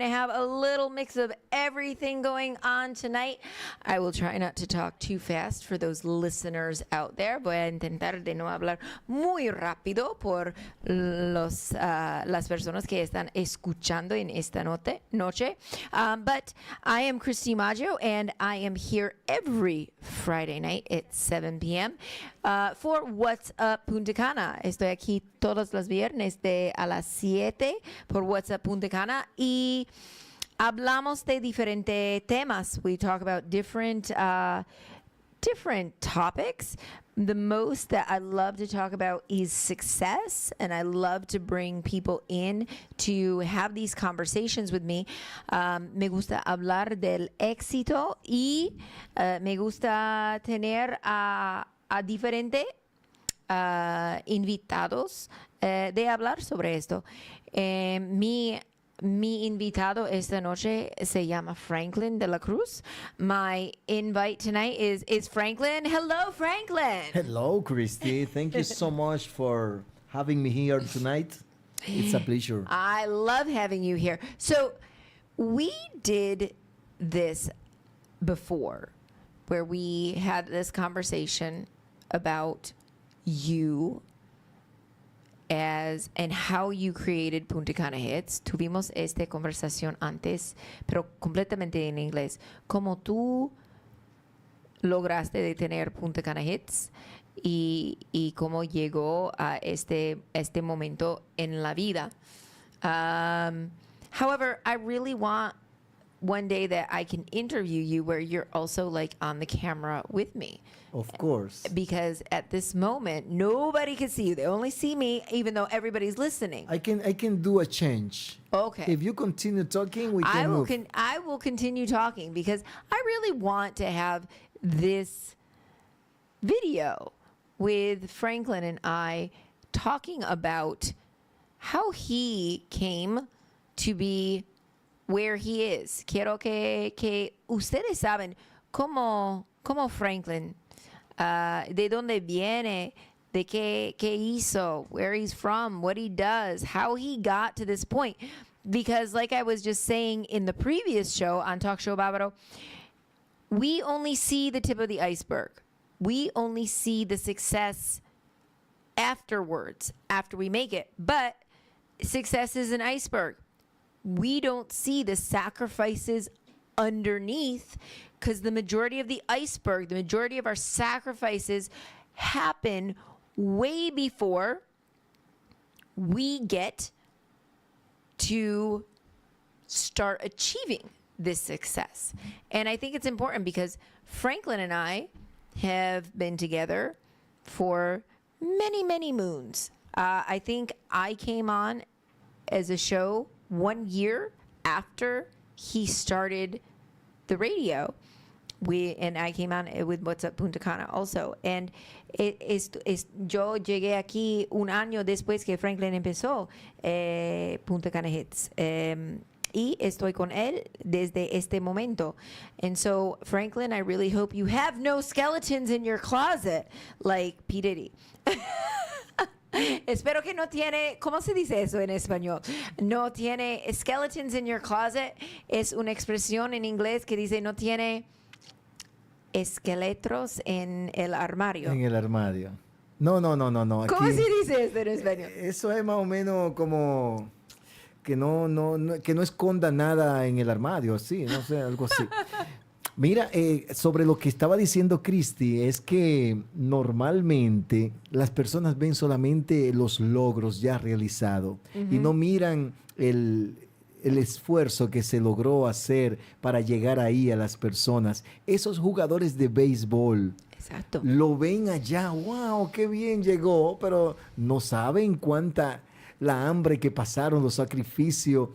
I have a little mix of everything going on tonight. I will try not to talk too fast for those listeners out there. Voy a intentar de no hablar muy rápido por las personas que están escuchando en esta noche. But I am Christy Maggio, and I am here every Friday night at 7 p.m. For What's Up Punta Cana. Estoy aquí todos los viernes a las 7 por What's Up Punta Cana y hablamos de diferentes temas. We talk about different topics. The most that I love to talk about is success, and I love to bring people in to have these conversations with me. Me gusta hablar del éxito y me gusta tener a diferentes invitados de hablar sobre esto. Mi invitado esta noche se llama Franklin de la Cruz. My invite tonight is Franklin. Hello, Franklin. Hello, Christy. Thank you so much for having me here tonight. It's a pleasure. I love having you here. So we did this before, where we had this conversation about you and how you created Punta Cana Hits. Tuvimos esta conversación antes, pero completamente en inglés. Cómo tú lograste de tener Punta Cana Hits y cómo llegó a este momento en la vida. However, I really want one day that I can interview you where you're also like on the camera with me. Of course. Because at this moment, nobody can see you. They only see me, even though everybody's listening. I can do a change. Okay. If you continue talking, we can move. I will continue talking because I really want to have this video with Franklin and I talking about how he came to be where he is. Quiero que ustedes saben cómo Franklin, de dónde viene, de qué hizo, where he's from, what he does, how he got to this point. Because like I was just saying in the previous show on Talk Show Bávaro, we only see the tip of the iceberg. We only see the success afterwards, after we make it. But success is an iceberg. We don't see the sacrifices underneath, because the majority of the iceberg, the majority of our sacrifices happen way before we get to start achieving this success. And I think it's important because Franklin and I have been together for many, many moons. I think I came on as a show 1 year after he started the radio. And I came on with What's Up Punta Cana also. And yo llegué aquí un año después que Franklin empezó Punta Cana Hits. Y estoy con él desde este momento. And so, Franklin, I really hope you have no skeletons in your closet like P. Diddy. Espero que no tiene, ¿cómo se dice eso en español? No tiene skeletons in your closet. Es una expresión en inglés que dice no tiene esqueletos en el armario. En el armario. No. ¿Cómo se dice eso en español? Eso es más o menos como que no esconda nada en el armario, sí, no sé, algo así. Mira, sobre lo que estaba diciendo Christy, es que normalmente las personas ven solamente los logros ya realizados y no miran el esfuerzo que se logró hacer para llegar ahí a las personas. Esos jugadores de béisbol, exacto, lo ven allá, wow, qué bien llegó, pero no saben la hambre que pasaron, los sacrificios,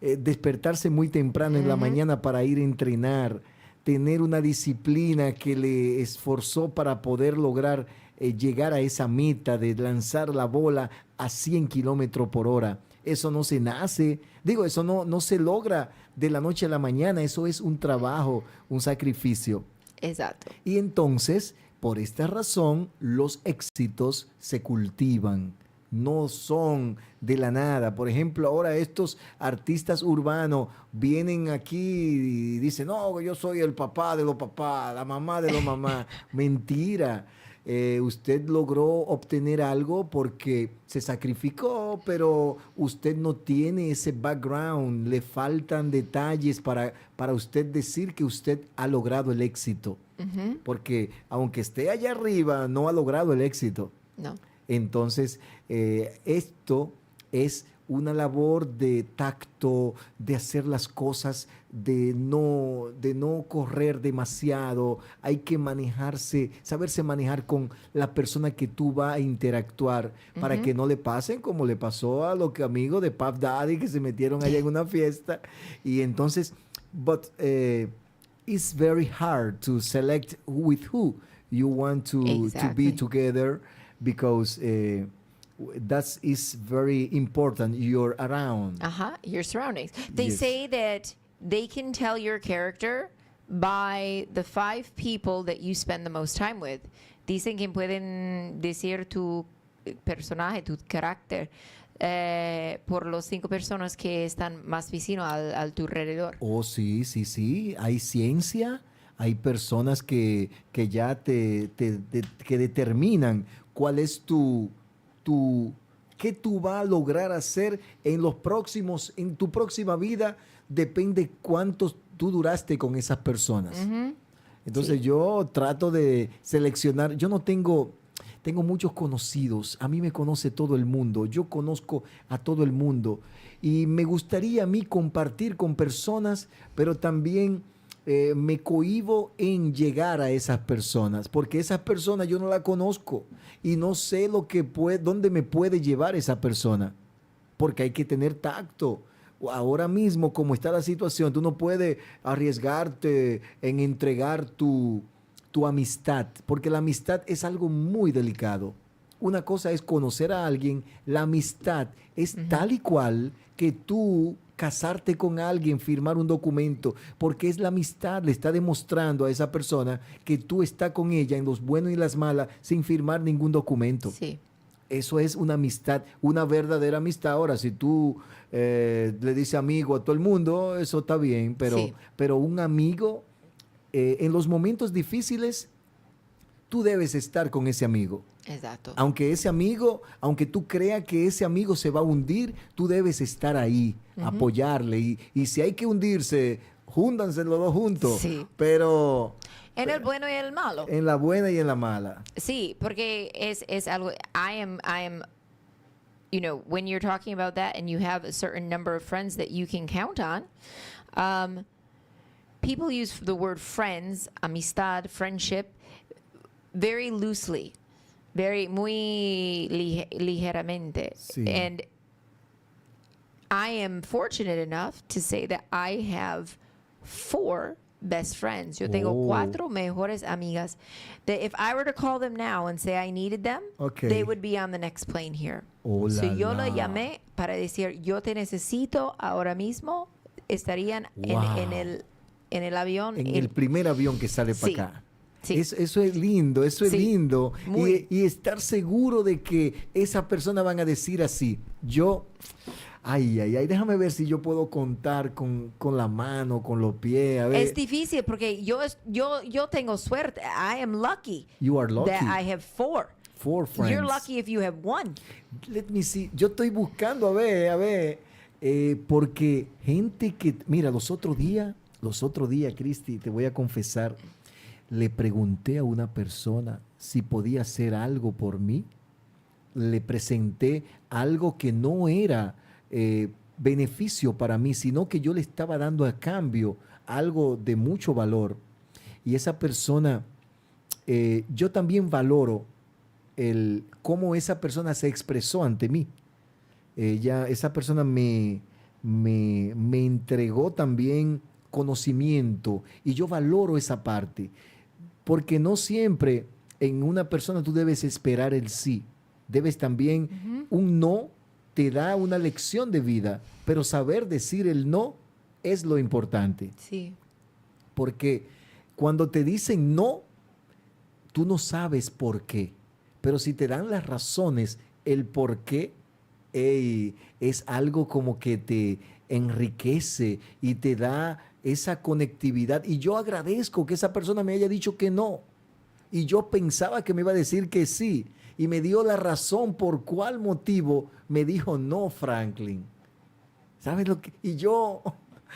despertarse muy temprano en la mañana para ir a entrenar, tener una disciplina que le esforzó para poder lograr llegar a esa meta de lanzar la bola a 100 kilómetros por hora. Eso no se nace, eso no se logra de la noche a la mañana, eso es un trabajo, un sacrificio. Exacto. Y entonces, por esta razón, los éxitos se cultivan no son de la nada. Por ejemplo, ahora estos artistas urbanos vienen aquí y dicen, no, yo soy el papá de los papás, la mamá de los mamás. Mentira. Usted logró obtener algo porque se sacrificó, pero usted no tiene ese background, le faltan detalles para usted decir que usted ha logrado el éxito. Porque aunque esté allá arriba, no ha logrado el éxito. No. Entonces, esto es una labor de tacto, de hacer las cosas, de no correr demasiado. Hay que manejarse, saberse manejar con la persona que tú vas a interactuar para que no le pasen como le pasó a los amigos de Puff Daddy que se metieron allá en una fiesta. Y entonces, it's very hard to select with who you want to be together because that is very important. You're around. Your surroundings. They Yes. say that they can tell your character by the 5 people that you spend the most time with. Dicen que pueden decir tu personaje, tu carácter, por los 5 personas que están más vecinos al tu alrededor. Oh, sí, sí, sí. Hay ciencia. Hay personas que ya que determinan cuál es qué tú vas a lograr hacer en tu próxima vida, depende cuánto tú duraste con esas personas. Entonces yo trato de seleccionar, yo no tengo muchos conocidos, a mí me conoce todo el mundo, yo conozco a todo el mundo y me gustaría a mí compartir con personas, pero también me cohíbo en llegar a esas personas, porque esas personas yo no las conozco y no sé dónde me puede llevar esa persona, porque hay que tener tacto. Ahora mismo, como está la situación, tú no puedes arriesgarte en entregar tu amistad, porque la amistad es algo muy delicado. Una cosa es conocer a alguien, la amistad es tal y cual que tú casarte con alguien, firmar un documento, porque es la amistad, le está demostrando a esa persona que tú estás con ella en los buenos y las malas sin firmar ningún documento. Sí. Eso es una amistad, una verdadera amistad. Ahora, si tú le dices amigo a todo el mundo, eso está bien, pero un amigo, en los momentos difíciles, tú debes estar con ese amigo. Exacto. Aunque tú creas que ese amigo se va a hundir, tú debes estar ahí, apoyarle. Y si hay que hundirse, júndanse los dos juntos. Sí. Pero En el bueno y el malo. en la buena y en la mala. Sí, porque es algo. I am. You know, when you're talking about that, and you have a certain number of friends that you can count on. People use the word friends, amistad, friendship, very loosely, muy ligeramente. Sí. And I am fortunate enough to say that I have 4 best friends. Yo tengo 4 mejores amigas that if I were to call them now and say I needed them, they would be on the next plane here. So yo la llamé para decir, yo te necesito ahora mismo, estarían en el avión. En el primer avión que sale para acá. Sí. Eso es lindo, eso es lindo. Y estar seguro de que esa persona van a decir así, ay, déjame ver si yo puedo contar con la mano, con los pies. A ver. Es difícil porque yo tengo suerte. I am lucky. You are lucky. That I have 4. 4 friends. You're lucky if you have 1. Let me see. Yo estoy buscando, a ver. Porque gente que, mira, los otros días, Cristi, te voy a confesar, le pregunté a una persona si podía hacer algo por mí. Le presenté algo que no era beneficio para mí, sino que yo le estaba dando a cambio algo de mucho valor. Y esa persona, yo también valoro cómo esa persona se expresó ante mí. Esa persona me entregó también conocimiento y yo valoro esa parte, porque no siempre en una persona tú debes esperar el sí, debes también un no te da una lección de vida, pero saber decir el no es lo importante. Sí. Porque cuando te dicen no, tú no sabes por qué, pero si te dan las razones, el por qué es algo como que te enriquece y te da esa conectividad. Y yo agradezco que esa persona me haya dicho que no. Y yo pensaba que me iba a decir que sí. Y me dio la razón por cuál motivo me dijo no, Franklin. ¿Sabes lo que? Y yo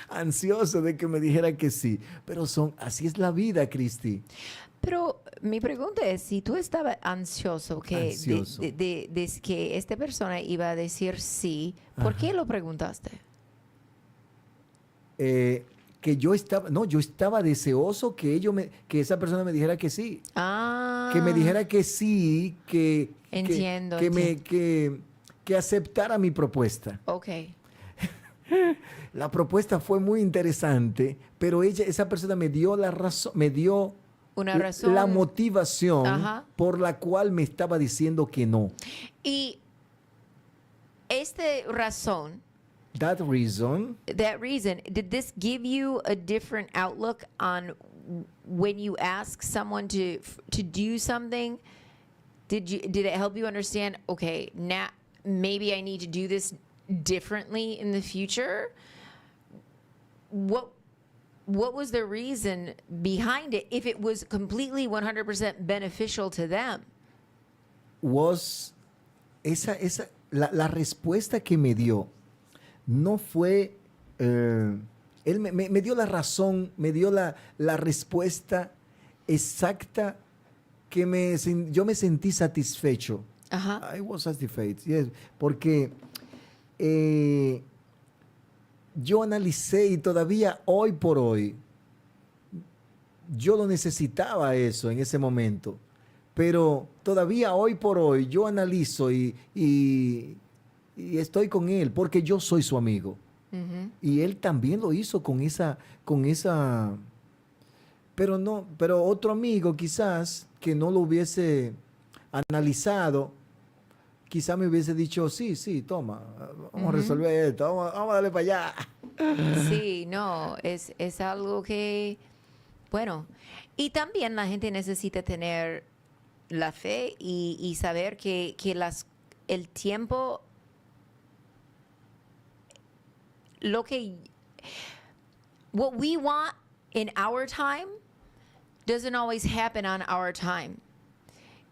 ansioso de que me dijera que sí. Pero así es la vida, Cristi. Pero mi pregunta es, si tú estabas ansioso Ansioso. de que esta persona iba a decir sí, ¿por qué lo preguntaste? Que yo estaba, no, yo estaba deseoso que que esa persona me dijera que sí. Ah, Que me dijera que sí, entiendo, que aceptara mi propuesta. ok. La propuesta fue muy interesante, pero esa persona me dio la razón, me dio Una razón. la motivación Ajá. por la cual me estaba diciendo que no. Y esta razón, That reason, did this give you a different outlook on when you ask someone to do something? Did it help you understand, okay, now maybe I need to do this differently in the future? What was the reason behind it if it was completely 100% beneficial to them? la respuesta que me dio no fue, él me dio la razón, me dio la respuesta exacta que yo me sentí satisfecho. Ajá. I was satisfied, yes, porque yo analicé y todavía hoy por hoy, yo lo necesitaba eso en ese momento, pero todavía hoy por hoy yo analizo y estoy con él porque yo soy su amigo. Y él también lo hizo con esa, pero otro amigo quizás que no lo hubiese analizado, quizás me hubiese dicho, sí, toma, vamos a resolver esto, vamos a darle para allá. Sí, no, es algo que, bueno, y también la gente necesita tener la fe y saber que el tiempo, what we want in our time doesn't always happen on our time.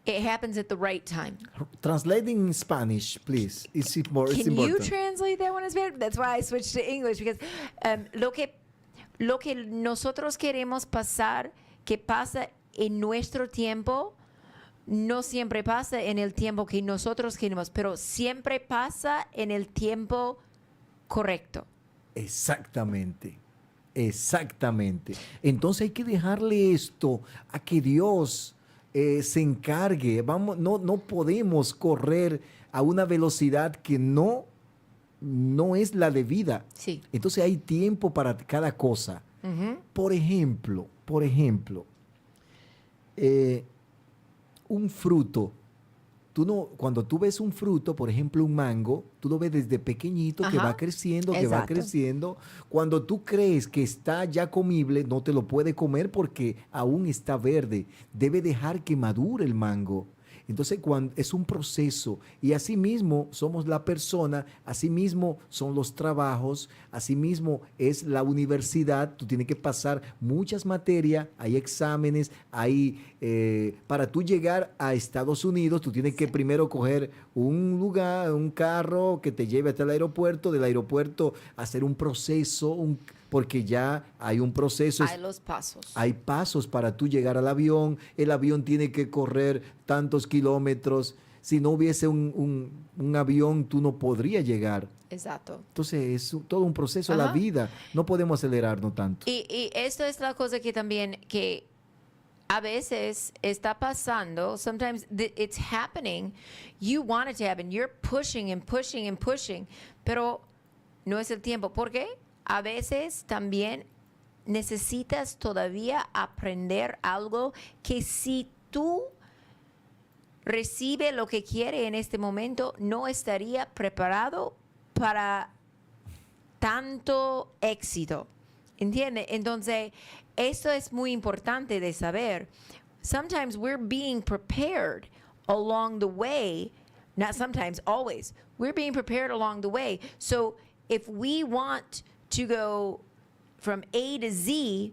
It happens at the right time. Translating in Spanish, please. It's Can important. you translate that one in Spanish? That's why I switched to English, because lo que nosotros queremos pasar, que pasa en nuestro tiempo, no siempre pasa en el tiempo que nosotros queremos, pero siempre pasa en el tiempo correcto. Exactamente. Entonces hay que dejarle esto a que Dios se encargue. No podemos correr a una velocidad que no es la debida. Sí. Entonces hay tiempo para cada cosa. Por ejemplo, un fruto. Cuando tú ves un fruto, por ejemplo, un mango, tú lo ves desde pequeñito, que va creciendo, que va Exacto. creciendo. Cuando tú crees que está ya comible, no te lo puede comer porque aún está verde. Debe dejar que madure el mango. Entonces, es un proceso, y así mismo somos la persona, así mismo son los trabajos, así mismo es la universidad. Tú tienes que pasar muchas materias, hay exámenes, para tú llegar a Estados Unidos, tú tienes que primero coger un carro que te lleve hasta el aeropuerto, del aeropuerto hacer un proceso, porque ya hay un proceso. Hay los pasos. Hay pasos para tú llegar al avión. El avión tiene que correr tantos kilómetros. Si no hubiese un avión, tú no podrías llegar. Exacto. Entonces, es todo un proceso, la vida. No podemos acelerarnos tanto. Y esto es la cosa que también, que a veces está pasando. Sometimes it's happening. You want it to happen. You're pushing and pushing and pushing. Pero no es el tiempo. ¿Por qué? A veces también necesitas todavía aprender algo que si tú recibes lo que quiere en este momento, no estaría preparado para tanto éxito. ¿Entiende? Entonces, esto es muy importante de saber. Sometimes we're being prepared along the way not sometimes, always, we're being prepared along the way. So if we want to go from A to Z,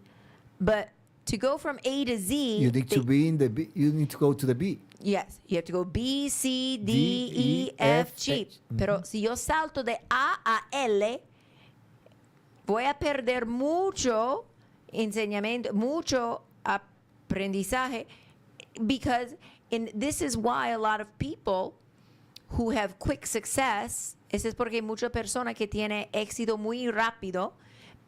but to go from A to Z, You need to be in the B. You need to go to the B. yes, you have to go B, C, D, E, F, G. Pero si yo salto de A a L, voy a perder mucho enseñamiento, mucho aprendizaje, because this is why a lot of people who have quick success, eso es porque mucha persona que tiene éxito muy rápido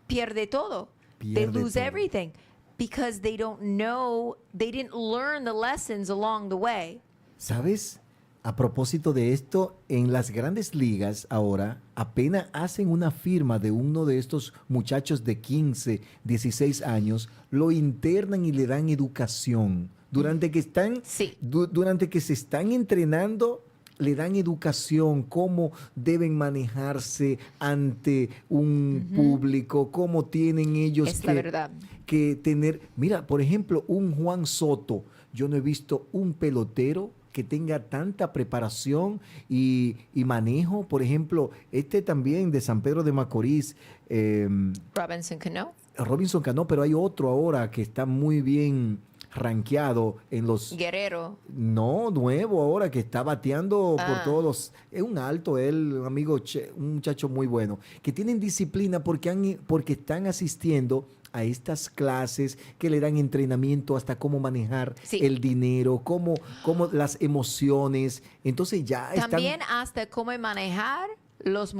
pierde todo. They lose everything because they don't know, they didn't learn the lessons along the way. ¿Sabes? A propósito de esto, en las grandes ligas ahora apenas hacen una firma de uno de estos muchachos de 15, 16 años, lo internan y le dan educación. Durante que están, Sí. Durante que se están entrenando, le dan educación, cómo deben manejarse ante un público, cómo tienen ellos Es la verdad. que tener. Mira, por ejemplo, un Juan Soto. Yo no he visto un pelotero que tenga tanta preparación y manejo. Por ejemplo, este también de San Pedro de Macorís, Robinson Cano. Robinson Cano, pero hay otro ahora que está muy bien rankeado en los... Guerrero. No, nuevo ahora que está bateando por Ah. todos los... Es un alto él, un amigo, un muchacho muy bueno, que tienen disciplina porque están asistiendo a estas clases que le dan entrenamiento hasta cómo manejar Sí. el dinero, cómo las emociones. Entonces ya También hasta cómo manejar las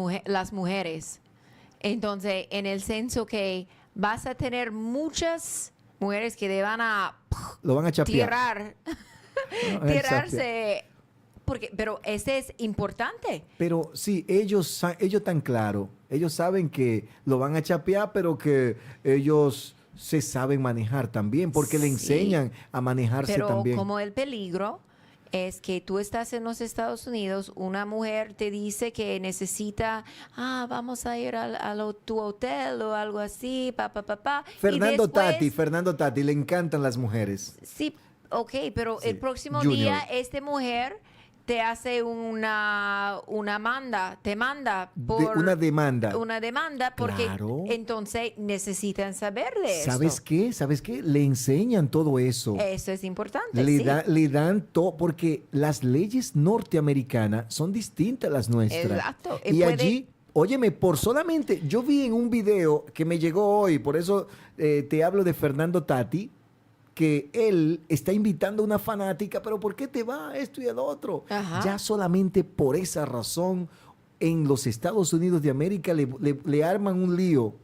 mujeres. Entonces, en el senso que vas a tener muchas mujeres que te van a lo van a chapear. tirar, No, tirarse. Pero ese es importante. Pero sí, ellos están claros. Ellos saben que lo van a chapear, pero que ellos se saben manejar también, porque le Sí. enseñan a manejarse Pero también. como el peligro es que tú estás en los Estados Unidos, una mujer te dice que necesita, vamos a ir tu hotel o algo así, y Fernando después- Tati, le encantan las mujeres. Sí, ok, pero Sí, el próximo Junior. día esta mujer te hace te manda por Una demanda. una demanda porque Claro. entonces necesitan saber de eso. ¿Sabes qué? ¿Sabes qué? Le enseñan todo eso. Eso es importante, Le, sí. le dan todo, porque las leyes norteamericanas son distintas a las nuestras. Exacto. Y Puede- allí, óyeme, por solamente, yo vi en un video que me llegó hoy, por eso te hablo de Fernando Tati, que él está invitando a una fanática, pero ¿por qué te va esto y el otro? Ajá. Ya solamente por esa razón, en los Estados Unidos de América le arman un lío.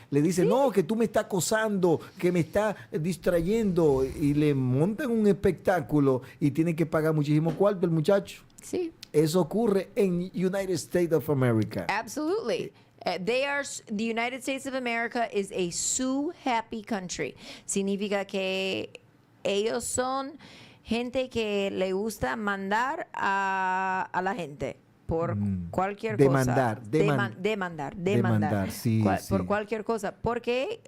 Le dicen, no, que tú me estás acosando, que me estás distrayendo, y le montan un espectáculo y tiene que pagar muchísimo cuarto el muchacho. Sí. Eso ocurre en United States of America. Absolutely. The United States of America is a sue happy country. Significa que ellos son gente que le gusta mandar a la gente por cualquier Demandar, cosa. Demandar. sí, sí. Por cualquier cosa. Porque,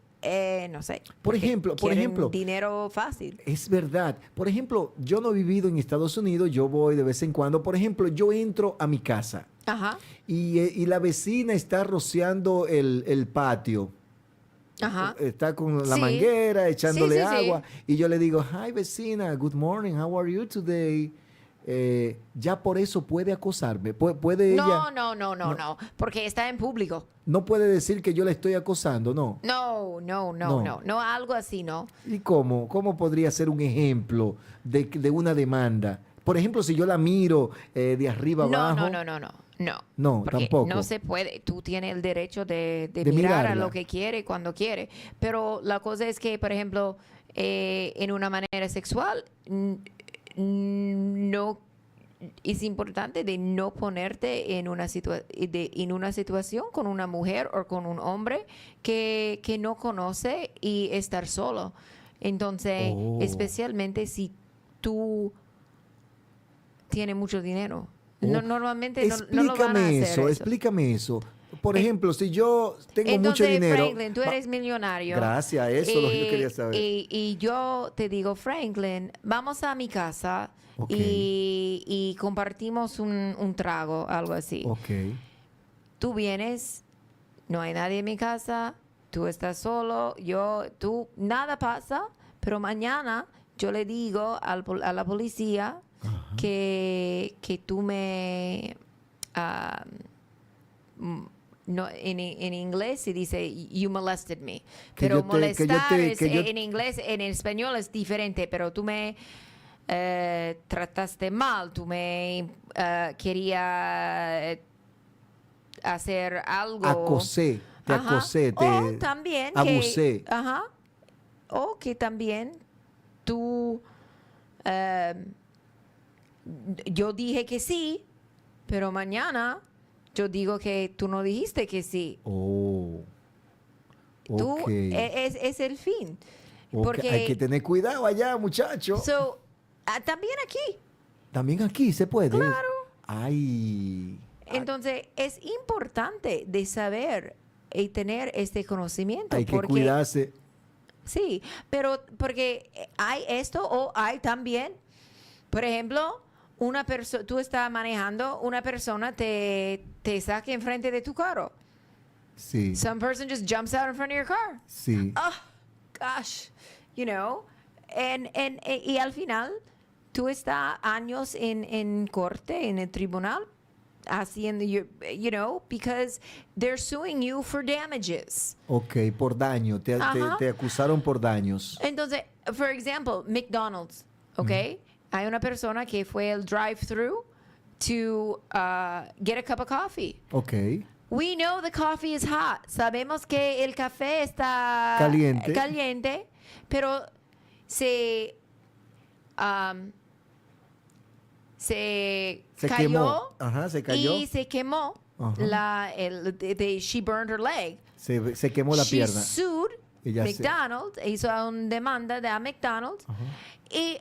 no sé. Por porque ejemplo, quieren dinero fácil. Es verdad. Por ejemplo, yo no he vivido en Estados Unidos, yo voy de vez en cuando. Por ejemplo, yo entro a mi casa Ajá. y la vecina está rociando el patio. Ajá. Está con la Sí. manguera, echándole Sí, sí, sí. agua. Y yo le digo, hi vecina, good morning, how are you today? Ya por eso puede acosarme. Puede ella, No. Porque está en público. no puede decir que yo la estoy acosando, no. No, algo así, no. ¿Y cómo? ¿Cómo podría ser un ejemplo de una demanda? Por ejemplo, si yo la miro de arriba abajo. No, porque tampoco. no se puede. Tú tienes el derecho de mirar mirarla. a lo que quiere cuando quiere. Pero la cosa es que, por ejemplo, en una manera sexual, no es importante de no ponerte en una situación con una mujer o con un hombre que no conoce y estar solo. Entonces, Oh. especialmente si tú tienes mucho dinero. Oh, Normalmente no lo van a hacer eso. Explícame eso. Por ejemplo, si yo tengo mucho Entonces, dinero... Franklin, tú eres millonario. Gracias, eso es lo que yo quería saber. Y yo te digo, Franklin, vamos a mi casa Ok. y compartimos un trago, algo así. Ok. Tú vienes, no hay nadie en mi casa, tú estás solo, nada pasa, pero mañana yo le digo a la policía que tú me... no, en inglés se dice you molested me, Que pero yo te- que yo molestar te- es- que yo- en inglés, en español es diferente, pero tú me trataste mal, tú me quería hacer algo. Acosé, te Ajá. acosé, te O también abusé. o que también tú yo dije que sí, pero mañana yo digo que tú no dijiste que sí. Oh. Tú Ok. es el fin. Ok, Porque hay que tener cuidado allá, muchacho. también aquí. También aquí se puede. Claro. Ay. Entonces es importante de saber y tener este conocimiento. Hay que porque, cuidarse. Sí, pero porque hay esto o hay también, por ejemplo, tú estás manejando, una persona te saca enfrente de tu carro. Sí. Some person just jumps out in front of your car. Sí. Oh, gosh, you know. Y al final, tú estás años en corte, en el tribunal, haciendo, you know, because they're suing you for damages. Ok, por daño. Te acusaron por daños. Entonces, for example, McDonald's, ¿ok? Hay una persona que fue al drive-thru to get a cup of coffee. Ok. We know the coffee is hot. Sabemos que el café está caliente, pero se cayó, quemó. Ajá, se cayó. y se quemó. Ajá. She burned her leg. Se quemó la She pierna. sued Ella McDonald's, hizo una demanda de a McDonald's y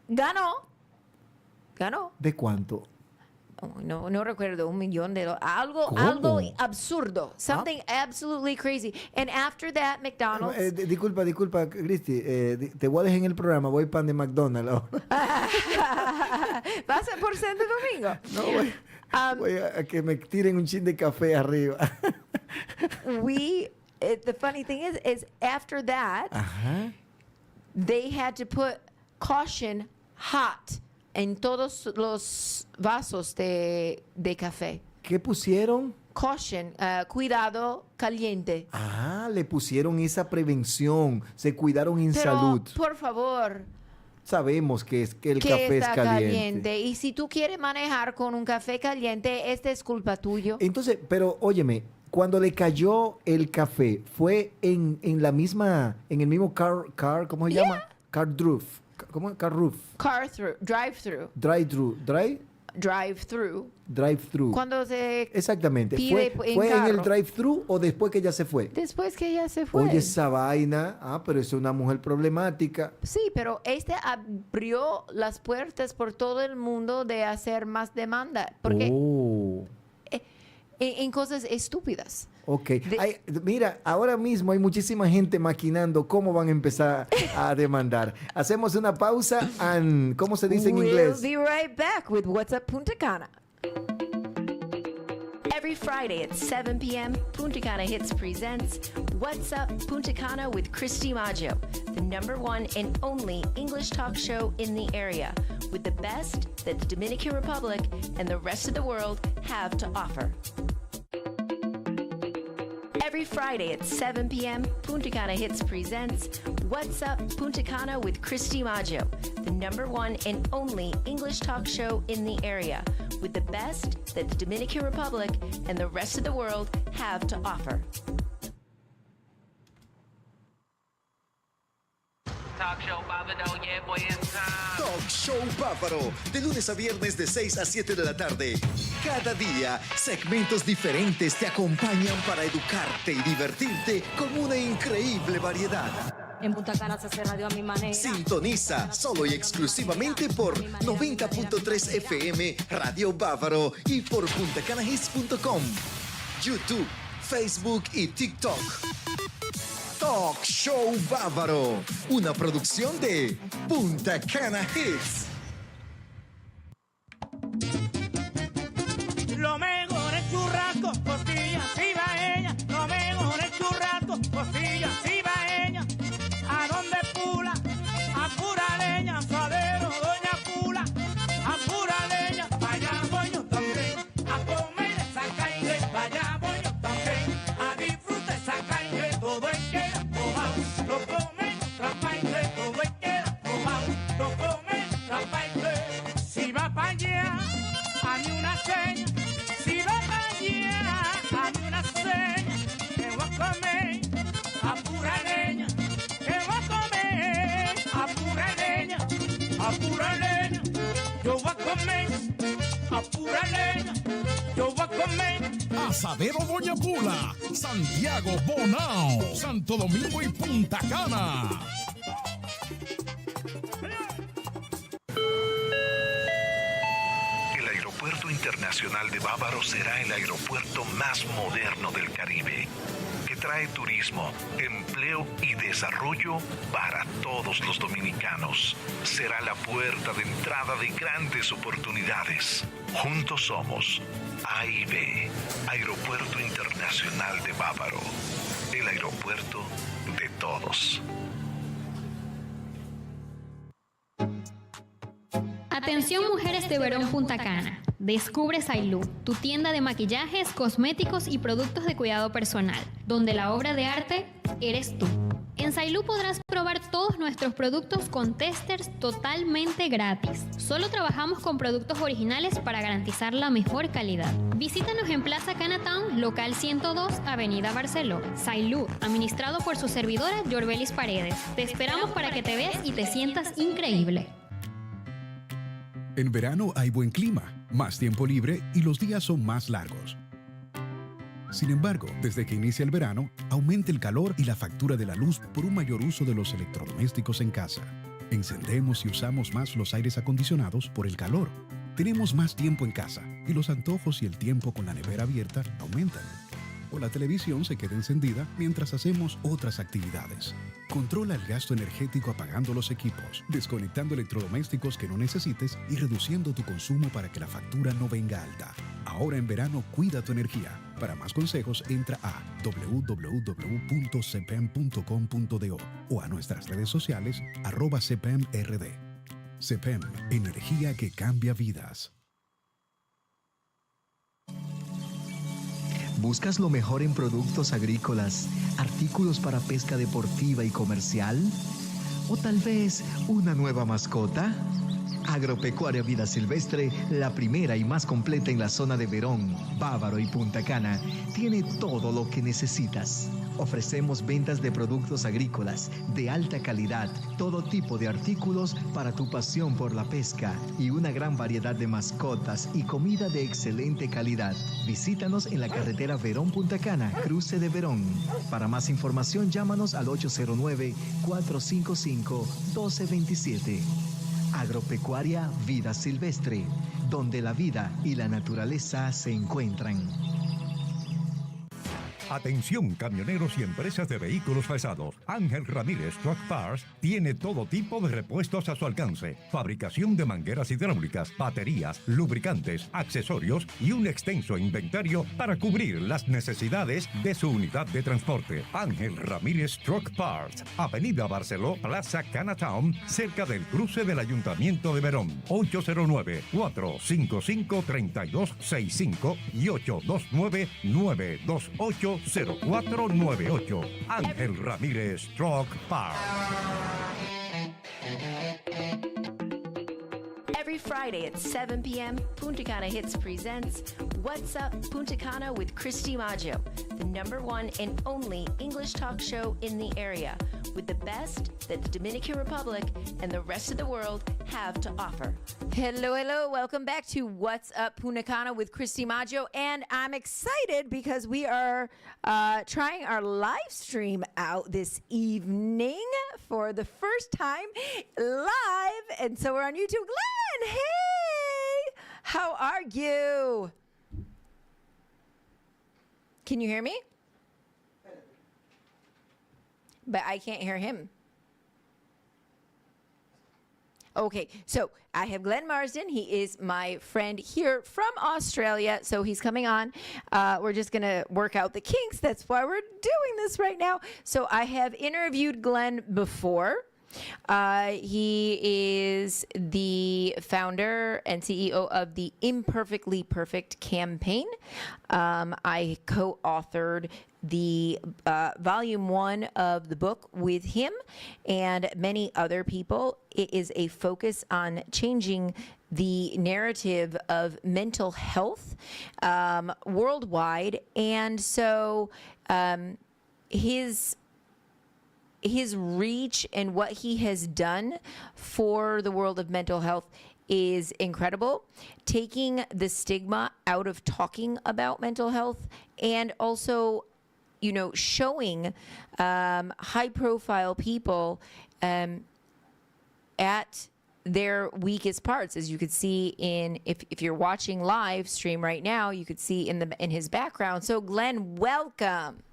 ganó. ¿De cuánto? No recuerdo, $1 million. Algo absurdo. Something absolutely crazy. And after that, McDonald's. Disculpa, Cristi. Te voy a dejar en el programa. Voy pan de McDonald's ahora. ¿Vas a por Santo Domingo? No, voy a que me tiren un chin de café arriba. The funny thing is after that, they had to put caution hot en todos los vasos de café. ¿Qué pusieron? Caution, cuidado caliente. Le pusieron esa prevención. Se cuidaron en salud. Por favor. Sabemos que el café es caliente. Y si tú quieres manejar con un café caliente, esta es culpa tuya. Entonces, pero óyeme, cuando le cayó el café, ¿fue en el mismo car, ¿cómo se llama? Car roof. ¿Cómo? Car roof. Drive-thru. Drive-thru. Cuando se Exactamente. pide ¿Fue en el carro. drive-thru o después que ella se fue? Después que ella se fue. Oye, esa vaina. Pero es una mujer problemática. Sí, pero abrió las puertas por todo el mundo de hacer más demanda. Porque en cosas estúpidas. Ok. Mira, ahora mismo hay muchísima gente maquinando cómo van a empezar a demandar. Hacemos una pausa. ¿Cómo se dice en inglés? We'll be right back with What's Up Punta Cana. Every Friday at 7 p.m., Punta Cana Hits presents What's Up Punta Cana with Christy Maggio, the #1 and only English talk show in the area, with the best that the Dominican Republic and the rest of the world have to offer. Every Friday at 7 p.m., Punta Cana Hits presents What's Up Punta Cana with Christy Maggio, the #1 and only English talk show in the area, with the best that the Dominican Republic and the rest of the world have to offer. Talk Show Bávaro, yeah, boy, it's time. Talk Show Bávaro, de lunes a viernes de 6 a 7 de la tarde. Cada día, segmentos diferentes te acompañan para educarte y divertirte con una increíble variedad. En Punta Cana se hace radio a mi manera. Sintoniza solo y exclusivamente por 90.3 FM Radio Bávaro y por puntacanahits.com. YouTube, Facebook y TikTok. Talk Show Bávaro, una producción de Punta Cana Hits. Lo mejor es churrasco, costillas y baeña. Lo mejor es churrasco, costillas y baeña. ¿A dónde pula? A pura leña, suadero, doña pula. A pura leña, vaya voy yo también. A comer esa carne, vaya voy yo también. A disfrutar esa carne, todo es que la probado. Lo come nuestra parte, todo es que la probado. Lo come nuestra parte. Si va para allá, a mí una seña. Si va para allá, a mí una seña. Que voy a comer a pura leña. Que voy a comer a pura leña. A pura leña. Yo voy a comer a pura leña. Yo voy a comer. Asadero Doña Pula, Santiago, Bonao, Santo Domingo y Punta Cana. El Aeropuerto Internacional de Bávaro será el aeropuerto más moderno del Caribe, que trae turismo, empleo y desarrollo para todos los dominicanos. Será la puerta de entrada de grandes oportunidades. Juntos somos AIB, Aeropuerto Internacional de Bávaro, el aeropuerto de todos. Atención mujeres de Verón Punta Cana. Descubre Sailú, tu tienda de maquillajes, cosméticos y productos de cuidado personal, donde la obra de arte eres tú. En Sailú podrás probar todos nuestros productos con testers totalmente gratis. Solo trabajamos con productos originales para garantizar la mejor calidad. Visítanos en Plaza Canatown, local 102, Avenida Barceló. Sailú, administrado por su servidora Yorbelis Paredes. Te esperamos para que te veas y te sientas increíble. En verano hay buen clima, más tiempo libre y los días son más largos. Sin embargo, desde que inicia el verano, aumenta el calor y la factura de la luz por un mayor uso de los electrodomésticos en casa. Encendemos y usamos más los aires acondicionados por el calor. Tenemos más tiempo en casa y los antojos y el tiempo con la nevera abierta aumentan. O la televisión se queda encendida mientras hacemos otras actividades. Controla el gasto energético apagando los equipos, desconectando electrodomésticos que no necesites y reduciendo tu consumo para que la factura no venga alta. Ahora en verano cuida tu energía. Para más consejos entra a www.cepem.com.do o a nuestras redes sociales @cepemrd. Cepem, energía que cambia vidas. ¿Buscas lo mejor en productos agrícolas, artículos para pesca deportiva y comercial? ¿O tal vez una nueva mascota? Agropecuaria Vida Silvestre, la primera y más completa en la zona de Verón, Bávaro y Punta Cana, tiene todo lo que necesitas. Ofrecemos ventas de productos agrícolas de alta calidad, todo tipo de artículos para tu pasión por la pesca y una gran variedad de mascotas y comida de excelente calidad. Visítanos en la carretera Verón-Punta Cana, cruce de Verón. Para más información, llámanos al 809-455-1227. Agropecuaria Vida Silvestre, donde la vida y la naturaleza se encuentran. Atención camioneros y empresas de vehículos pesados. Ángel Ramírez Truck Parts tiene todo tipo de repuestos a su alcance. Fabricación de mangueras hidráulicas, baterías, lubricantes, accesorios y un extenso inventario para cubrir las necesidades de su unidad de transporte. Ángel Ramírez Truck Parts, Avenida Barceló, Plaza Canatown, cerca del cruce del Ayuntamiento de Verón. 809-455-3265 y 829-928 0498. Ángel Ramírez Truck Park. Every Friday at 7 p.m., Punta Cana Hits presents What's Up Punta Cana with Christy Maggio, the #1 and only English talk show in the area, with the best that the Dominican Republic and the rest of the world have to offer. Hello, hello. Welcome back to What's Up Punta Cana with Christy Maggio. And I'm excited because we are trying our live stream out this evening for the first time live. And so we're on YouTube. Glenn, hey! How are you? Can you hear me? But I can't hear him. Okay, so I have Glenn Marsden. He is my friend here from Australia, so he's coming on. We're just going to work out the kinks. That's why we're doing this right now. So I have interviewed Glenn before. He is the founder and CEO of the Imperfectly Perfect campaign. I co-authored the volume 1 of the book with him and many other people. It is a focus on changing the narrative of mental health worldwide. And so his reach and what he has done for the world of mental health is incredible. Taking the stigma out of talking about mental health, and also, you know, showing high profile people at their weakest parts, as you could see in, if you're watching live stream right now, you could see in his background. So Glenn, welcome.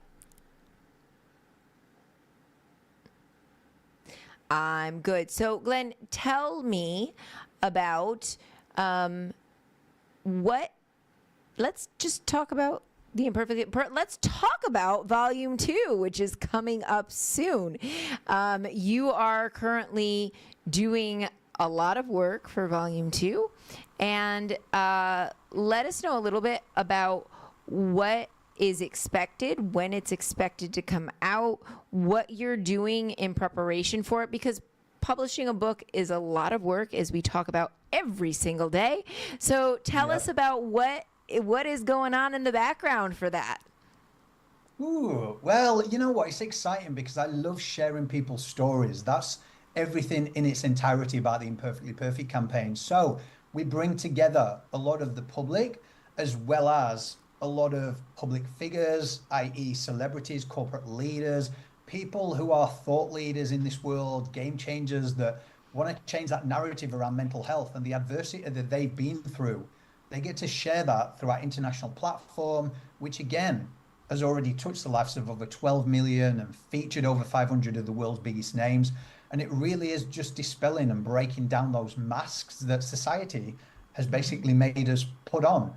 I'm good. So Glenn, tell me about let's just talk about the imperfect. Let's talk about volume 2, which is coming up soon. You are currently doing a lot of work for volume 2, and let us know a little bit about what is expected, when it's expected to come out, what you're doing in preparation for it, because publishing a book is a lot of work, as we talk about every single day. So tell us about what is going on in the background for that. Ooh, well, you know what? It's exciting because I love sharing people's stories. That's everything in its entirety about the Imperfectly Perfect campaign. So we bring together a lot of the public, as well as a lot of public figures, i.e. celebrities, corporate leaders, people who are thought leaders in this world, game changers that want to change that narrative around mental health and the adversity that they've been through. They get to share that through our international platform, which again has already touched the lives of over 12 million and featured over 500 of the world's biggest names. And it really is just dispelling and breaking down those masks that society has basically made us put on,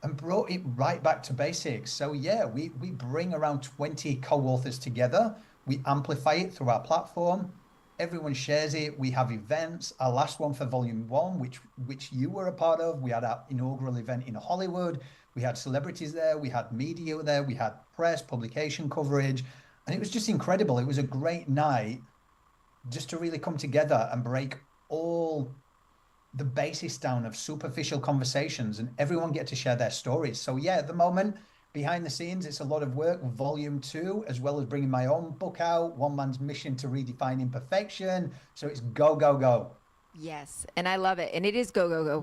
and brought it right back to basics. So yeah, we bring around 20 co-authors together. We amplify it through our platform. Everyone shares it. We have events. Our last one for volume 1, which you were a part of, we had our inaugural event in Hollywood. We had celebrities there. We had media there. We had press, publication coverage. And it was just incredible. It was a great night just to really come together and break all the basis down of superficial conversations, and everyone get to share their stories. So yeah, at the moment, behind the scenes, it's a lot of work. Volume 2, as well as bringing my own book out, One Man's Mission to Redefine Imperfection. So it's go, go, go. Yes, and I love it. And it is go, go, go.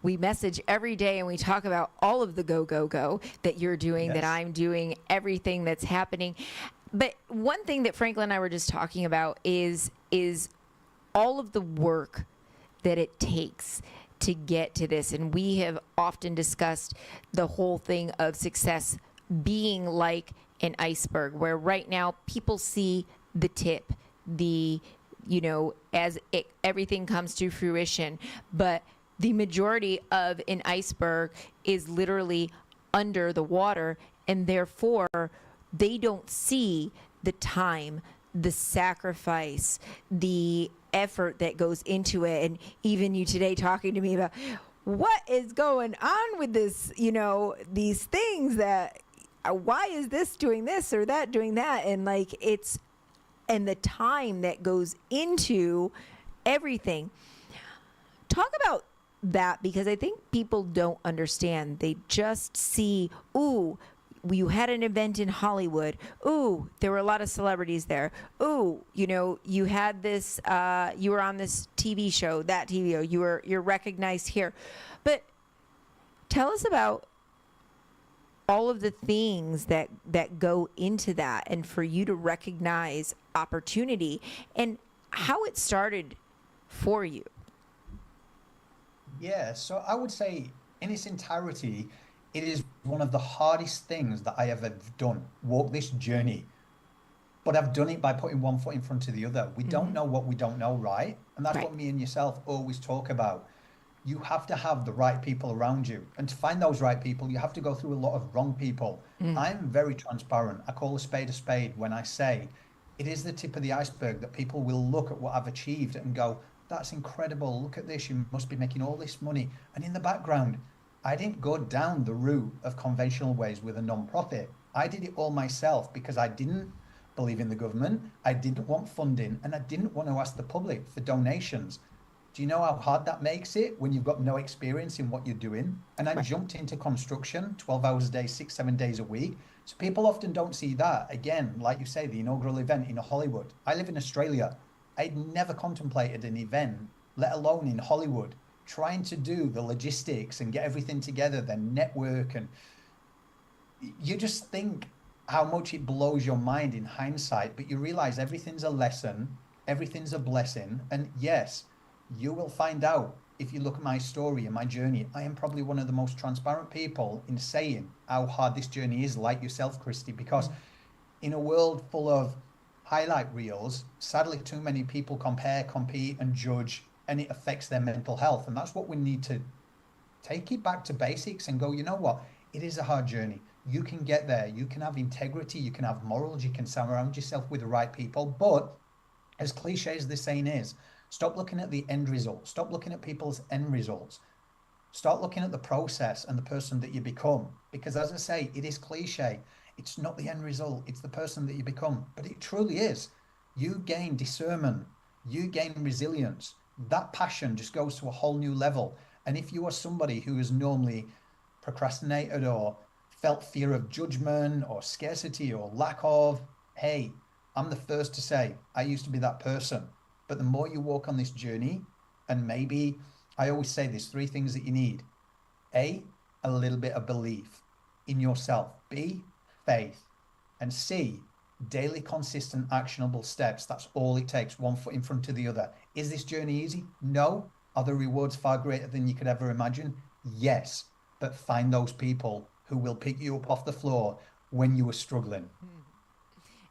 We message every day, and we talk about all of the go, go, go that you're doing, that I'm doing, everything that's happening. But one thing that Franklin and I were just talking about is all of the work that it takes to get to this. And we have often discussed the whole thing of success being like an iceberg, where right now people see the tip, as everything comes to fruition. But the majority of an iceberg is literally under the water, and therefore they don't see the time, the sacrifice, the effort that goes into it. And even you today talking to me about what is going on with this, these things that, why is this doing this or that doing that? And and the time that goes into everything. Talk about that, because I think people don't understand. They just see, ooh, you had an event in Hollywood. Ooh, there were a lot of celebrities there. Ooh, you had this, you were on this TV show, that TV show, you're recognized here. But tell us about all of the things that go into that, and for you to recognize opportunity and how it started for you. Yeah, so I would say in its entirety, It is one of the hardest things that I have ever done, walk this journey. But I've done it by putting one foot in front of the other. We don't know what we don't know, right? And that's what me and yourself always talk about. You have to have the right people around you. And to find those right people, you have to go through a lot of wrong people. I'm very transparent. I call a spade when I say it is the tip of the iceberg, that people will look at what I've achieved and go, that's incredible. Look at this. You must be making all this money. And in the background, I didn't go down the route of conventional ways with a non-profit. I did it all myself because I didn't believe in the government. I didn't want funding, and I didn't want to ask the public for donations. Do you know how hard that makes it when you've got no experience in what you're doing? And I jumped into construction 12 hours a day, 6-7 days a week. So people often don't see that. Again, like you say, the inaugural event in Hollywood. I live in Australia. I'd never contemplated an event, let alone in Hollywood, trying to do the logistics and get everything together, then network. And you just think how much it blows your mind in hindsight, but you realize everything's a lesson, everything's a blessing. And yes, you will find out if you look at my story and my journey. I am probably one of the most transparent people in saying how hard this journey is, like yourself, Christy, because in a world full of highlight reels, sadly, too many people compare, compete, and judge, and it affects their mental health. And that's what we need to take it back to basics and go, you know what? It is a hard journey. You can get there. You can have integrity. You can have morals. You can surround yourself with the right people. But as cliche as this saying is, stop looking at the end result. Stop looking at people's end results. Start looking at the process and the person that you become. Because as I say, it is cliche. It's not the end result. It's the person that you become. But it truly is. You gain discernment. You gain resilience. That passion just goes to a whole new level. And if you are somebody who is normally procrastinated or felt fear of judgment or scarcity or lack of, hey, I'm the first to say, I used to be that person. But the more you walk on this journey, and maybe I always say there's 3 things that you need. A little bit of belief in yourself. B, faith. And C, daily, consistent, actionable steps. That's all it takes, one foot in front of the other. Is this journey easy? No. Are the rewards far greater than you could ever imagine? Yes. But find those people who will pick you up off the floor when you were struggling.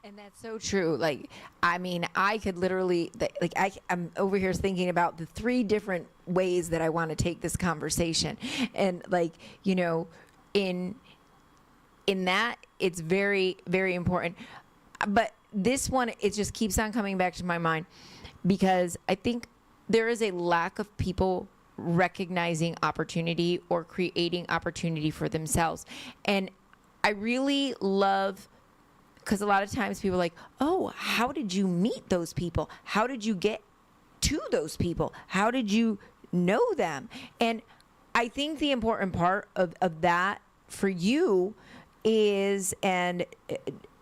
And that's so true. Like, I mean, I could literally, I'm over here thinking about the 3 different ways that I want to take this conversation. And like, you know, in that, it's very, very important. But this one, it just keeps on coming back to my mind because I think there is a lack of people recognizing opportunity or creating opportunity for themselves. And I really love, because a lot of times people are like, oh, how did you meet those people? How did you get to those people? How did you know them? And I think the important part of that for you is, and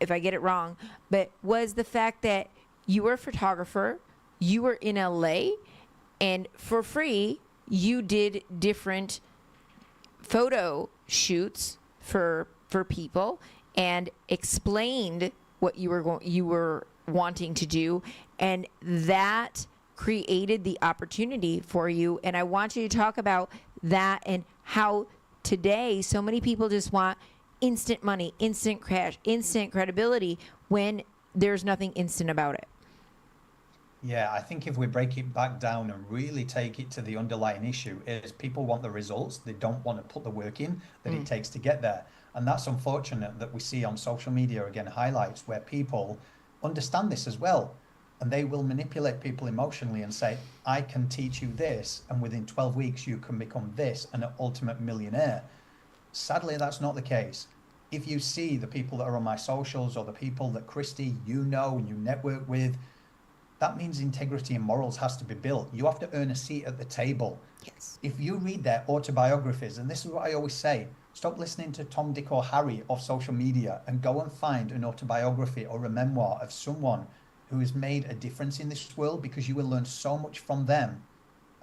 if I get it wrong, but was the fact that you were a photographer, you were in LA, and for free, you did different photo shoots for people and explained what you were wanting to do, and that created the opportunity for you. And I want you to talk about that and how today so many people just want instant money, instant cash, instant credibility when there's nothing instant about it. Yeah, I think if we break it back down and really take it to the underlying issue is people want the results. They don't want to put the work in that it takes to get there. And that's unfortunate that we see on social media, again, highlights where people understand this as well. And they will manipulate people emotionally and say, I can teach you this. And within 12 weeks, you can become this, an ultimate millionaire. Sadly, that's not the case. If you see the people that are on my socials or the people that Christy, you know, and you network with, that means integrity and morals has to be built. You have to earn a seat at the table. Yes. If you read their autobiographies, and this is what I always say, stop listening to Tom, Dick, or Harry off social media and go and find an autobiography or a memoir of someone who has made a difference in this world, because you will learn so much from them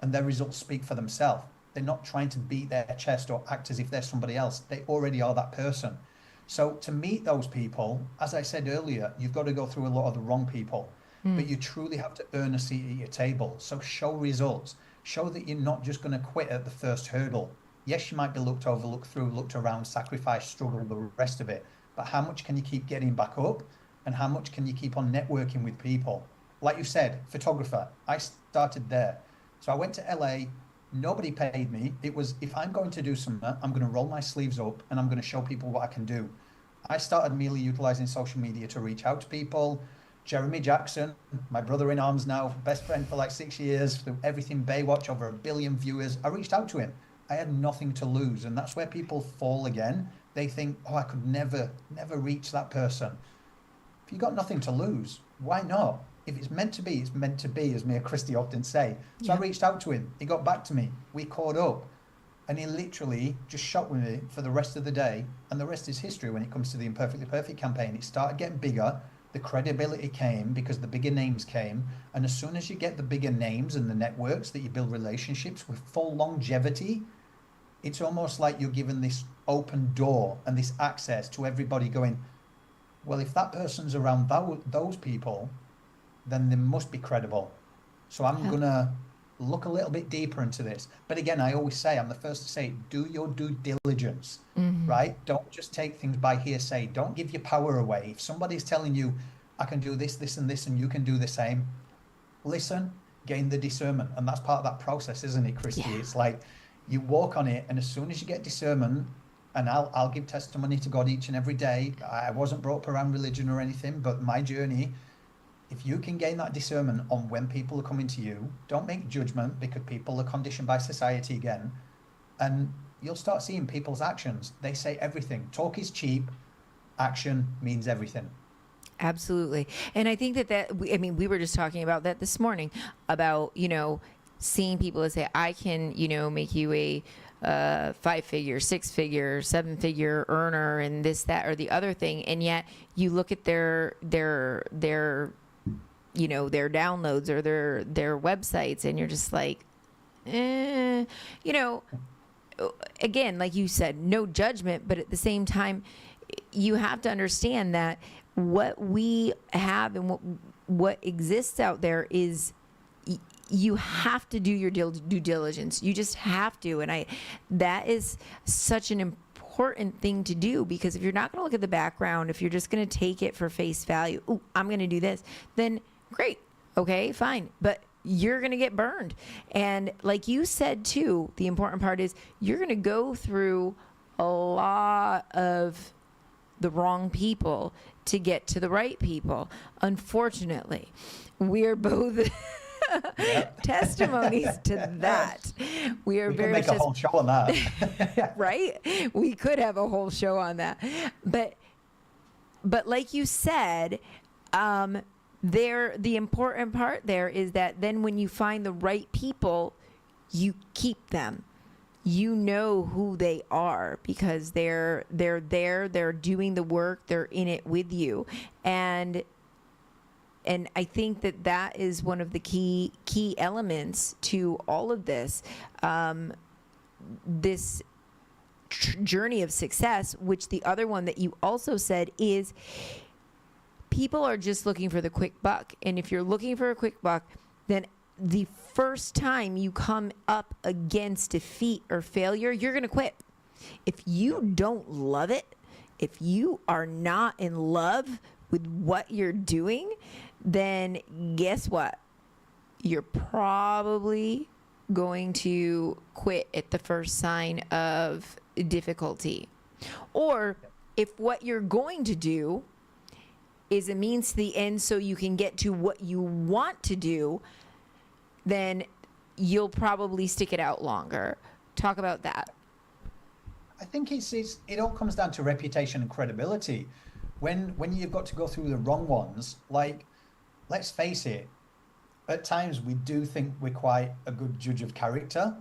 and their results speak for themselves. They're not trying to beat their chest or act as if they're somebody else. They already are that person. So to meet those people, as I said earlier, you've got to go through a lot of the wrong people. But you truly have to earn a seat at your table. So show results. Show that you're not just going to quit at the first hurdle. Yes, you might be looked over, looked through, looked around, sacrificed, struggled, the rest of it. But how much can you keep getting back up? And how much can you keep on networking with people? Like you said, photographer, I started there. So I went to LA, nobody paid me. It was, if I'm going to do something, I'm going to roll my sleeves up and I'm going to show people what I can do. I started merely utilizing social media to reach out to people. Jeremy Jackson, my brother in arms now, best friend for like 6 years, through everything Baywatch, over 1 billion viewers. I reached out to him. I had nothing to lose. And that's where people fall again. They think, oh, I could never reach that person. If you got nothing to lose, why not? If it's meant to be, it's meant to be, as me and Christy often say. So I reached out to him. He got back to me. We caught up. And he literally just shot with me for the rest of the day. And the rest is history when it comes to the Imperfectly Perfect campaign. It started getting bigger. The credibility came because the bigger names came. And as soon as you get the bigger names and the networks that you build relationships with full longevity, it's almost like you're given this open door and this access to everybody going, well, if that person's around those people, then they must be credible. So I'm going to look a little bit deeper into this. But again, I always say, I'm the first to say, do your due diligence, right? Don't just take things by hearsay. Don't give your power away. If somebody's telling you, I can do this, this, and this, and you can do the same, listen, gain the discernment. And that's part of that process, isn't it, Christy? Yeah. It's like you walk on it, and as soon as you get discernment, and I'll give testimony to God each and every day. I wasn't brought up around religion or anything, but my journey, if you can gain that discernment on when people are coming to you, don't make judgment because people are conditioned by society again, and you'll start seeing people's actions. They say everything. Talk is cheap. Action means everything. Absolutely. And I think we were just talking about that this morning, about, seeing people that say, I can, make you a 5-figure, 6-figure, 7-figure earner and this, that, or the other thing. And yet you look at their downloads or their websites, and you're just like, again, like you said, no judgment, but at the same time, you have to understand that what we have and what exists out there is, you have to do your due diligence. You just have to. And that is such an important thing to do, because if you're not going to look at the background, if you're just going to take it for face value, oh, I'm going to do this, then great. Okay, fine. But you're going to get burned. And like you said too, the important part is you're going to go through a lot of the wrong people to get to the right people. Unfortunately, we're both testimonies to that. We are very much make a whole show on that. Right? We could have a whole show on that. But like you said, the important part there is that then when you find the right people, you keep them. You know who they are because they're there, they're doing the work, they're in it with you. And I think that is one of the key elements to all of this, this journey of success, which the other one that you also said is people are just looking for the quick buck. And if you're looking for a quick buck, then the first time you come up against defeat or failure, you're going to quit. If you don't love it, if you are not in love with what you're doing, then guess what? You're probably going to quit at the first sign of difficulty. Or if what you're going to do is a means to the end so you can get to what you want to do, then you'll probably stick it out longer. Talk about that. I think it all comes down to reputation and credibility. When you've got to go through the wrong ones, like, let's face it, at times we do think we're quite a good judge of character,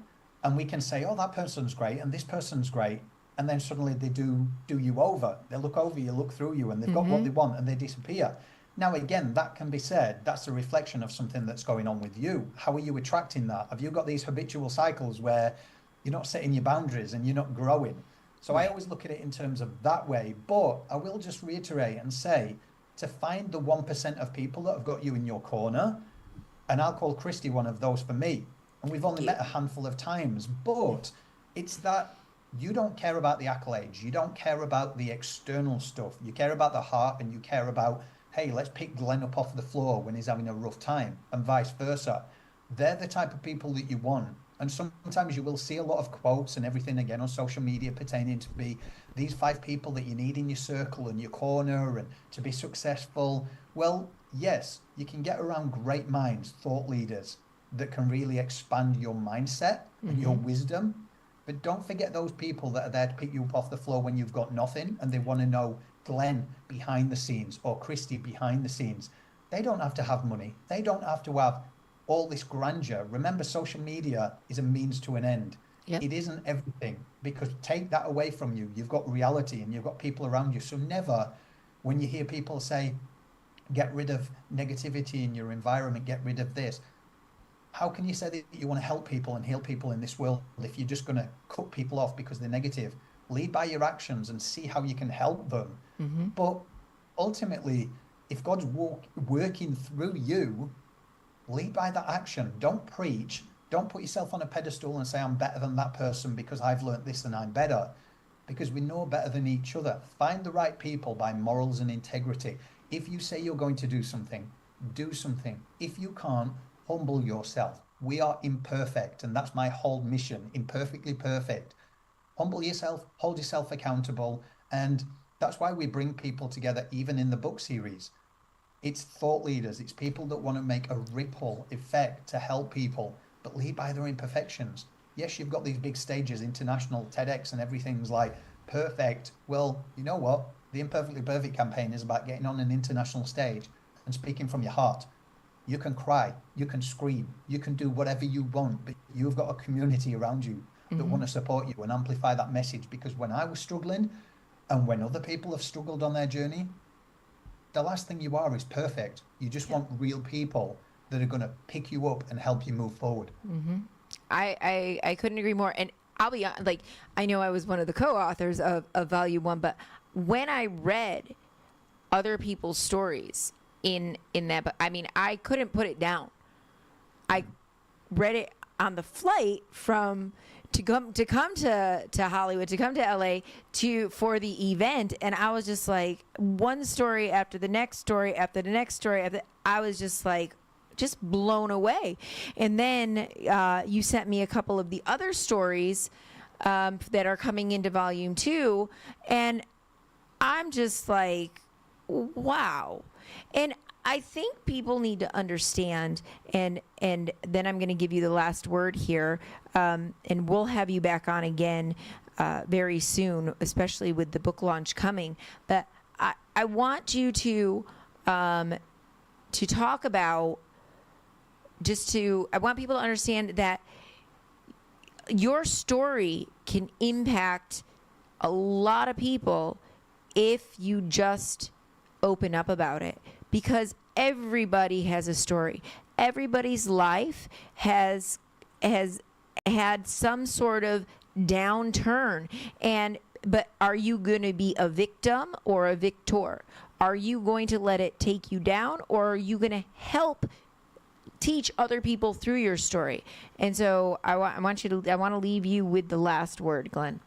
and we can say, oh, that person's great and this person's great, and then suddenly they do you over. They look over you, look through you, and they've got what they want and they disappear. Now, again, that can be said, that's a reflection of something that's going on with you. How are you attracting that? Have you got these habitual cycles where you're not setting your boundaries and you're not growing? So I always look at it in terms of that way, but I will just reiterate and say, to find the 1% of people that have got you in your corner, and I'll call Christy one of those for me, and we've only met a handful of times, but It's that you don't care about the accolades. You don't care about the external stuff. You care about the heart, and you care about, hey, let's pick Glenn up off the floor when he's having a rough time, and vice versa. They're the type of people that you want. And sometimes you will see a lot of quotes and everything again on social media pertaining to be these 5 people that you need in your circle and your corner and to be successful. Well, yes, you can get around great minds, thought leaders that can really expand your mindset and your wisdom. But don't forget those people that are there to pick you up off the floor when you've got nothing and they want to know Glenn behind the scenes or Christy behind the scenes. They don't have to have money. They don't have to have all this grandeur. Remember, social media is a means to an end. Yep. It isn't everything, because take that away from you. You've got reality and you've got people around you. So never, when you hear people say, get rid of negativity in your environment, get rid of this, how can you say that you want to help people and heal people in this world if you're just going to cut people off because they're negative? Lead by your actions and see how you can help them. But ultimately, if God's working through you, lead by that action. Don't preach. Don't put yourself on a pedestal and say, I'm better than that person because I've learned this and I'm better. Because we know better than each other. Find the right people by morals and integrity. If you say you're going to do something, do something. If you can't, humble yourself. We are imperfect, and that's my whole mission, imperfectly perfect. Humble yourself, hold yourself accountable, and that's why we bring people together, even in the book series. It's thought leaders, it's people that want to make a ripple effect to help people, but lead by their imperfections. Yes, you've got these big stages, international, TEDx, and everything's like perfect. Well, you know what? The Imperfectly Perfect campaign is about getting on an international stage and speaking from your heart. You can cry, you can scream, you can do whatever you want, but you've got a community around you that want to support you and amplify that message. Because when I was struggling, and when other people have struggled on their journey, the last thing you are is perfect. You just want real people that are going to pick you up and help you move forward. I couldn't agree more. And I'll be like, I know I was one of the co-authors of Volume 1, but when I read other people's stories in that book, I mean, I couldn't put it down. I read it on the flight to come to Hollywood, to come to LA for the event, and I was just like, one story after the next story after the next story I was just like, just blown away. And then you sent me a couple of the other stories that are coming into Volume 2, and I'm just like, wow. And I think people need to understand, and then I'm going to give you the last word here, and we'll have you back on again very soon, especially with the book launch coming. But I want you to talk about, I want people to understand that your story can impact a lot of people if you just open up about it. Because everybody has a story. Everybody's life has had some sort of downturn. But are you going to be a victim or a victor? Are you going to let it take you down, or are you going to help teach other people through your story? And so I want to leave you with the last word, Glenn.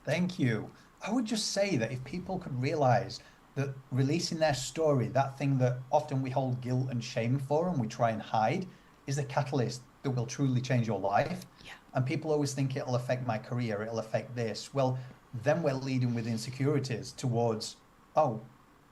Thank you. I would just say that if people could realize that releasing their story, that thing that often we hold guilt and shame for and we try and hide, is a catalyst that will truly change your life. Yeah. And people always think it'll affect my career, it'll affect this. Well, then we're leading with insecurities towards, oh,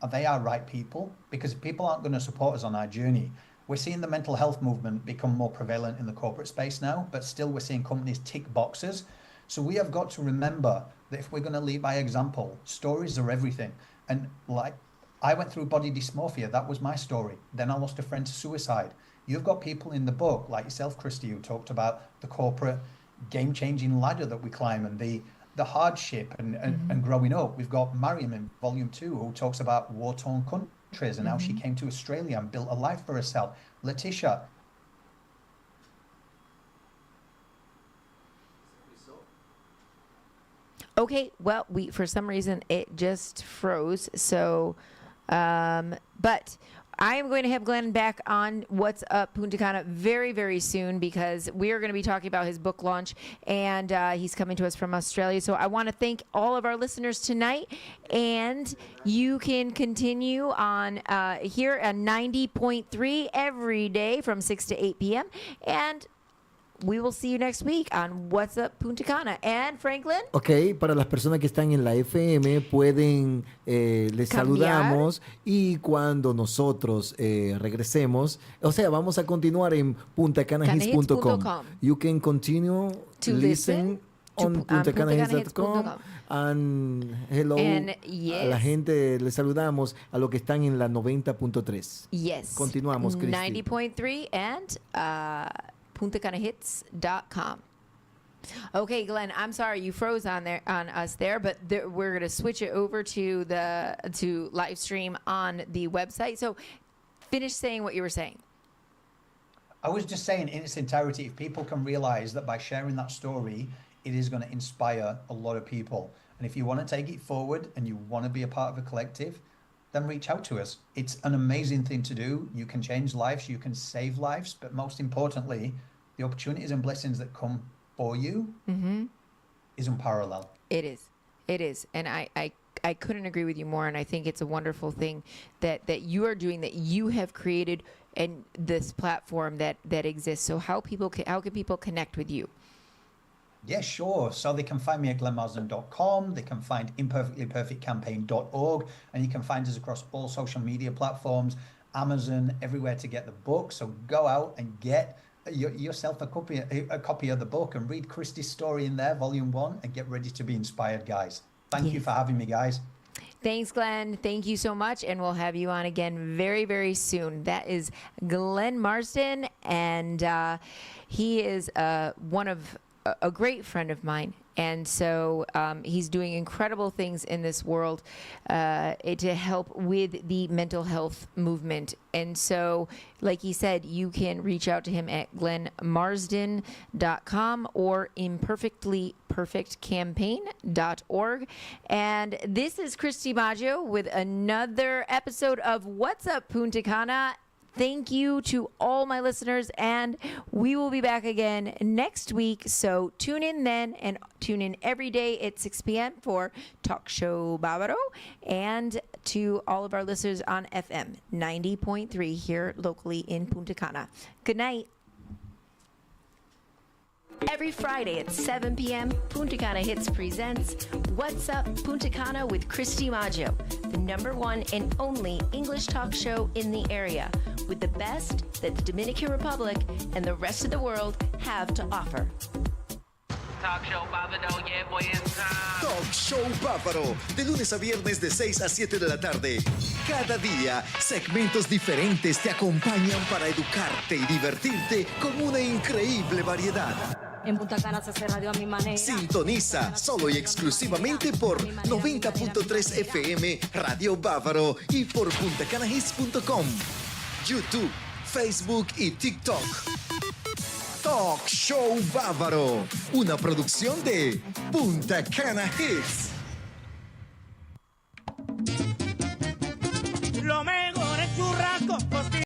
are they our right people? Because people aren't going to support us on our journey. We're seeing the mental health movement become more prevalent in the corporate space now, but still we're seeing companies tick boxes. So we have got to remember that if we're going to lead by example, stories are everything. And like, I went through body dysmorphia. That was my story. Then I lost a friend to suicide. You've got people in the book, like yourself, Christy, who talked about the corporate game-changing ladder that we climb and the hardship and growing up. We've got Mariam in Volume 2, who talks about war-torn countries and how she came to Australia and built a life for herself. Letitia. Okay, well, for some reason it just froze. So, but I am going to have Glenn back on What's Up Punta Cana very, very soon because we are going to be talking about his book launch, and he's coming to us from Australia. So I want to thank all of our listeners tonight, and you can continue on here at 90.3 every day from 6 to 8 p.m. And we will see you next week on What's Up Punta Cana. And Franklin. Ok, para las personas que están en la FM pueden, les saludamos y cuando nosotros regresemos, o sea, vamos a continuar en puntacanahits.com. You can continue to listen on puntacanahits.com. And hello, And yes. a la gente les saludamos a los que están en la 90.3. Yes. Continuamos, Cristi. 90.3 and puntacanahits.com. Okay, Glenn, I'm sorry you froze on us there, but we're going to switch it over to live stream on the website. So finish saying what you were saying. I was just saying in its entirety, if people can realize that by sharing that story, it is going to inspire a lot of people. And if you want to take it forward and you want to be a part of a collective, then reach out to us. It's an amazing thing to do. You can change lives, you can save lives, but most importantly, the opportunities and blessings that come for you is unparalleled. It is. It is. And I couldn't agree with you more. And I think it's a wonderful thing that you are doing, that you have created, and this platform that exists. So how can people connect with you? Yeah, sure. So they can find me at glennmarsden.com. They can find imperfectlyperfectcampaign.org, and you can find us across all social media platforms, Amazon, everywhere to get the book. So go out and get yourself a copy of the book and read Christy's story in there, Volume 1, and get ready to be inspired, guys. Thank you for having me, guys. Thanks, Glenn. Thank you so much. And we'll have you on again very, very soon. That is Glenn Marsden, and he is a great friend of mine. And so he's doing incredible things in this world to help with the mental health movement. And so, like he said, you can reach out to him at glennmarsden.com or imperfectlyperfectcampaign.org. And this is Christy Maggio with another episode of What's Up Punta Cana. Thank you to all my listeners, and we will be back again next week. So tune in then, and tune in every day at 6 p.m. for Talk Show Bávaro, and to all of our listeners on FM 90.3 here locally in Punta Cana. Good night. Every Friday at 7 p.m., Punta Cana Hits presents What's Up Punta Cana with Christy Maggio, the #1 and only English talk show in the area, with the best that the Dominican Republic and the rest of the world have to offer. Talk Show Bávaro, yeah, boy, it's time. Talk Show Bávaro, de lunes a viernes de 6 a 7 de la tarde. Cada día, segmentos diferentes te acompañan para educarte y divertirte con una increíble variedad. En Punta Cana se hace radio a mi manera. Sintoniza solo y exclusivamente por 90.3 FM Radio Bávaro y por puntacanahits.com, YouTube, Facebook y TikTok. Talk Show Bávaro, una producción de Punta Cana Hits.